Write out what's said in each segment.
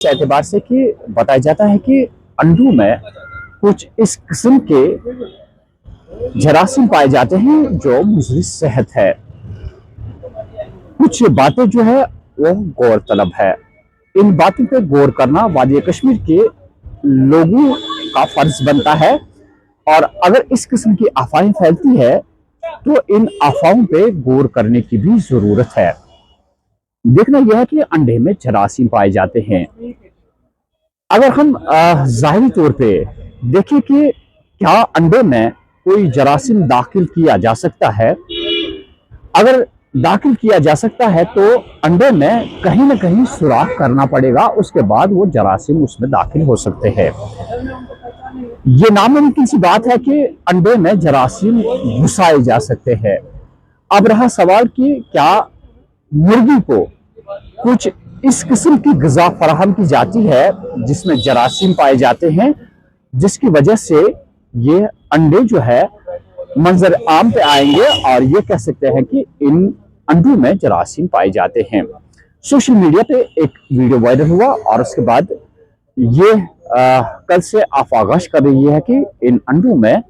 इस एतबार से कि बताया जाता है कि अंडों में कुछ इस किस्म के जरासीम पाए जाते हैं जो मुज़र सेहत है। कुछ बातें जो है वो गौर तलब है। इन बातों पे गौर करना वादी कश्मीर के लोगों का फर्ज बनता है, और अगर इस किस्म की अफवाहें फैलती है तो इन अफवाहों पे गौर करने की भी जरूरत है। देखना यह है कि अंडे में जरासीम पाए जाते हैं। अगर हम ज़ाहिरी तौर पे देखें कि क्या अंडे में कोई जरासीम दाखिल किया जा सकता है, अगर दाखिल किया जा सकता है तो अंडे में कहीं ना कहीं सुराख करना पड़ेगा, उसके बाद वो जरासीम उसमें दाखिल हो सकते हैं। ये नामुमकिन सी बात है कि अंडे में जरासीम घुसाए जा सकते हैं। अब रहा सवाल कि क्या मुर्गी को कुछ इस किस्म की ग़िज़ा फराहम की जाती है जिसमें जरासीम पाए जाते हैं, जिसकी वजह से ये अंडे जो है मंजर आम पे आएंगे और ये कह सकते हैं कि इन अंडों में जरासीम पाए जाते हैं। सोशल मीडिया पे एक वीडियो वायरल हुआ और उसके बाद ये कल से आगाज कर रही है कि इन अंडों में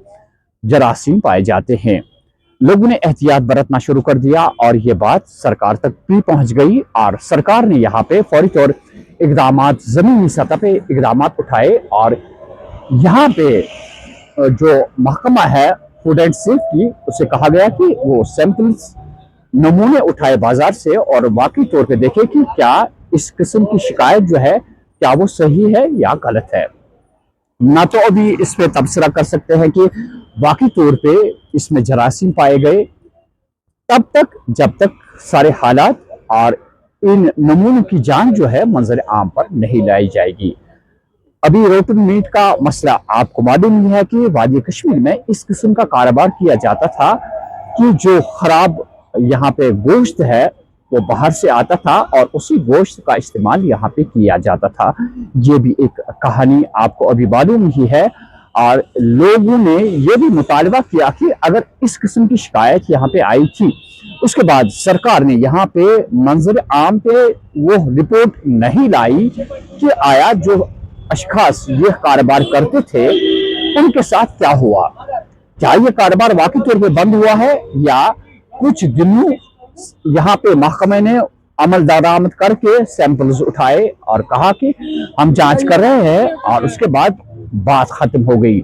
जरासीम पाए जाते हैं। लोगों ने एहतियात बरतना शुरू कर दिया और ये बात सरकार तक भी पहुंच गई और सरकार ने यहाँ पे फौरी तौर इकदामात, जमीनी सतह पे इकदामात उठाए और यहाँ पे जो महकमा है फूड एंड सेफ्टी, उसे कहा गया कि वो सैंपल्स, नमूने उठाए बाजार से और वाकई तौर पे देखे कि क्या इस किस्म की शिकायत जो है क्या वो सही है या गलत है। ना तो अभी इस पे तबसरा कर सकते हैं कि वाकई तौर पे इसमें जरासीम पाए गए, तब तक जब तक सारे हालात और इन नमूनों की जांच जो है मंजर आम पर नहीं लाई जाएगी। अभी रोटन मीट का मसला आपको मालूम है कि वादी कश्मीर में इस किस्म का कारोबार किया जाता था कि जो खराब यहाँ पे गोश्त है वो बाहर से आता था और उसी गोश्त का इस्तेमाल यहाँ पे किया जाता था। ये भी एक कहानी आपको अभी मालूम ही है और लोगों ने ये भी मुतालबा किया कि अगर इस किस्म की शिकायत यहाँ पे आई थी, उसके बाद सरकार ने यहाँ पे मंजर आम पे वो रिपोर्ट नहीं लाई कि आया जो अशखास ये कारोबार करते थे उनके साथ क्या हुआ, क्या ये कारोबार वाकई तौर पे बंद हुआ है या कुछ दिनों यहाँ पे महकमे ने अमल दरामद करके सैंपल्स उठाए और कहा कि हम जांच कर रहे हैं और उसके बाद बात खत्म हो गई।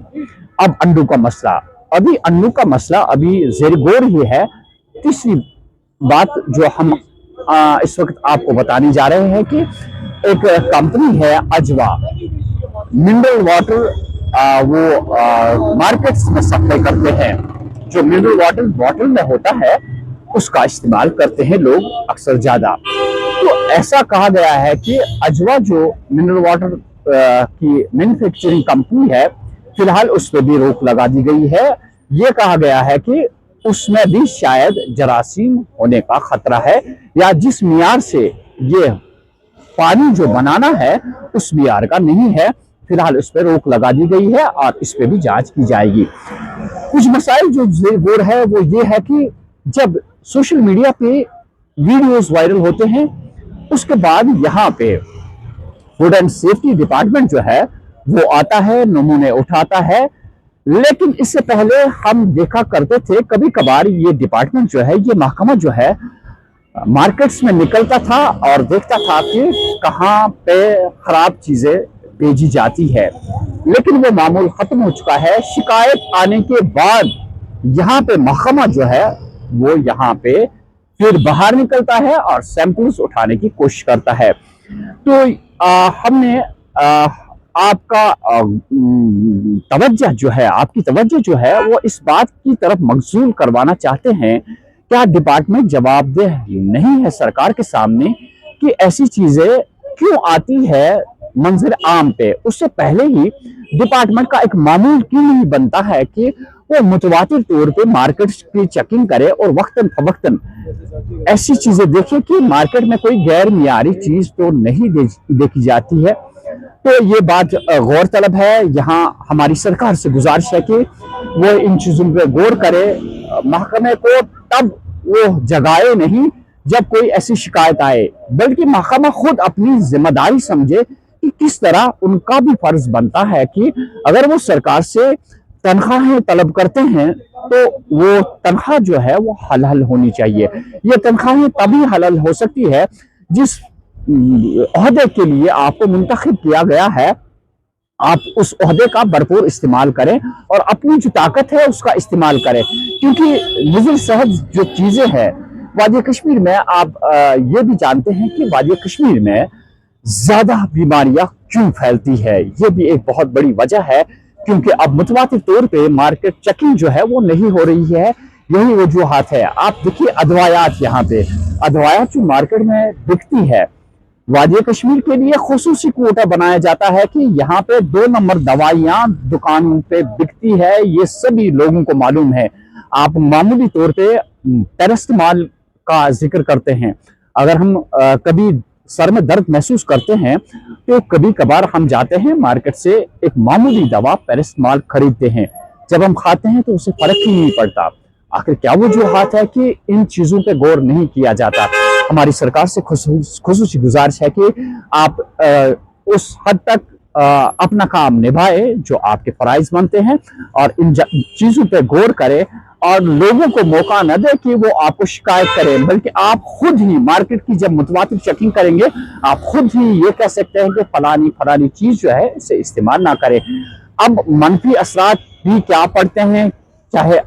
अब अंडों का मसला, अभी अंडों का मसला अभी जेर गौर ही है। तीसरी बात जो हम इस वक्त आपको बताने जा रहे हैं कि एक कंपनी है अजवा, मिनरल वाटर वो मार्केट्स में सप्लाई करते हैं। जो मिनरल वाटर बॉटल में होता है उसका इस्तेमाल करते हैं लोग अक्सर ज्यादा। तो ऐसा कहा गया है कि अजवा जो मिनरल वाटर की मैन्युफैक्चरिंग कंपनी है, फिलहाल उस पर भी रोक लगा दी गई है। ये कहा गया है कि उसमें भी शायद जरासीम होने का खतरा है या जिस मियार से ये पानी जो बनाना है उस मियार का नहीं है। फिलहाल उस पर रोक लगा दी गई है और इस पे भी जांच की जाएगी। कुछ मसाइल जो जेर है वो ये है कि जब सोशल मीडिया पे वीडियोस वायरल होते हैं उसके बाद यहाँ पे फूड एंड सेफ्टी डिपार्टमेंट जो है वो आता है, नमूने उठाता है, लेकिन इससे पहले हम देखा करते थे कभी कभार ये डिपार्टमेंट जो है, ये महकमा जो है मार्केट्स में निकलता था और देखता था कि कहाँ पे खराब चीजें भेजी जाती है, लेकिन वो मामूल खत्म हो चुका है। शिकायत आने के बाद यहाँ पे महकमा जो है वो यहाँ पे फिर बाहर निकलता है और सैंपल्स उठाने की कोशिश करता है। तो हमने आपका तवज्जो जो है, आपकी तवज्जो जो है वो इस बात की तरफ मबज़ूल करवाना चाहते हैं, क्या डिपार्टमेंट जवाबदेह नहीं है सरकार के सामने कि ऐसी चीजें क्यों आती है मंजर आम पे। उससे पहले ही डिपार्टमेंट का एक मामूल क्यों नहीं बनता है कि वो मुतवातिर तौर पे मार्केट की चेकिंग करे और वक्तन फवक्तन ऐसी चीजें देखे कि मार्केट में कोई गैर मियारी चीज तो नहीं देखी जाती है। तो ये बात गौर तलब है। यहाँ हमारी सरकार से गुजारिश है कि वो इन चीजों पे गौर करे, महकमे को तब वो जगाए नहीं जब कोई ऐसी शिकायत आए, बल्कि महकमा खुद अपनी जिम्मेदारी समझे कि किस तरह उनका भी फर्ज बनता है कि अगर वो सरकार से तनख्वाहें तलब करते हैं तो वो तनख्वाह जो है वो हलाल होनी चाहिए। ये तनख्वाहें तभी हलाल हो सकती है जिस ओहदे के लिए आपको मुंतखब किया गया है, आप उस ओहदे का भरपूर इस्तेमाल करें और अपनी जो ताकत है उसका इस्तेमाल करें। क्योंकि नज़र सहज जो चीज़ें हैं वादी कश्मीर में, आप ये भी जानते हैं कि वादी कश्मीर में ज़्यादा बीमारियां क्यों फैलती है, ये भी एक बहुत बड़ी वजह है। क्योंकि अब मुतवातिर तौर पे मार्केट चेकिंग जो है वो नहीं हो रही है, यही वजूहात है। आप देखिए अदवायात, यहाँ पे अदवायात जो मार्केट में बिकती है, वादी कश्मीर के लिए खुसूसी कोटा बनाया जाता है कि यहाँ पे 2 नंबर दवाइयाँ दुकानों पे बिकती है, ये सभी लोगों को मालूम है। आप मामूली तौर पे पैरास्टामोल का जिक्र करते हैं, अगर हम कभी सर में दर्द महसूस करते हैं तो कभी कभार हम जाते हैं मार्केट से एक मामूली दवा पैरास्टामोल खरीदते हैं, जब हम खाते हैं तो उसे फर्क ही नहीं पड़ता। आखिर क्या वजूहात है कि इन चीजों पे गौर नहीं किया जाता। हमारी सरकार से खुसूसी गुजारिश है कि आप उस हद तक अपना काम निभाए जो आपके फराइज बनते हैं और इन चीजों पे गौर करें और लोगों को मौका न दे कि वो आपको शिकायत करें, बल्कि आप खुद ही मार्केट की जब मुतवातिर चेकिंग करेंगे आप खुद ही ये कह सकते हैं कि फलानी फलानी चीज जो है इसे इस्तेमाल ना करें। अब मनफी असरात भी क्या पड़ते हैं, चाहे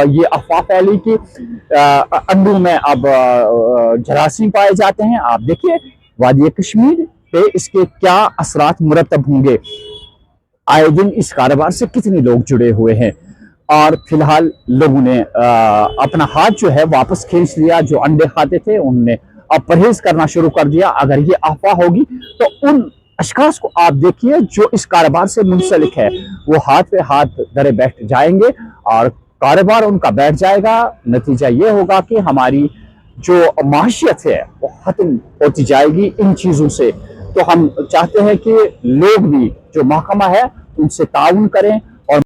ये अफवाह फैली कि अंडों में अब जरासीम पाए जाते हैं। आप देखिए वादी कश्मीर पे इसके क्या असरात मुरतब होंगे, आए दिन इस कारोबार से कितने लोग जुड़े हुए हैं। और फिलहाल लोगों ने अपना हाथ जो है वापस खींच लिया, जो अंडे खाते थे उनने अब परहेज करना शुरू कर दिया। अगर ये अफवाह होगी तो उन अशखास को आप देखिए जो इस कारोबार से मुंसलिक है, वो हाथ पे हाथ धरे बैठ जाएंगे और कारोबार उनका बैठ जाएगा। नतीजा ये होगा कि हमारी जो माशियत है वो खत्म होती जाएगी इन चीज़ों से। तो हम चाहते हैं कि लोग भी जो महकमा है उनसे ताउन करें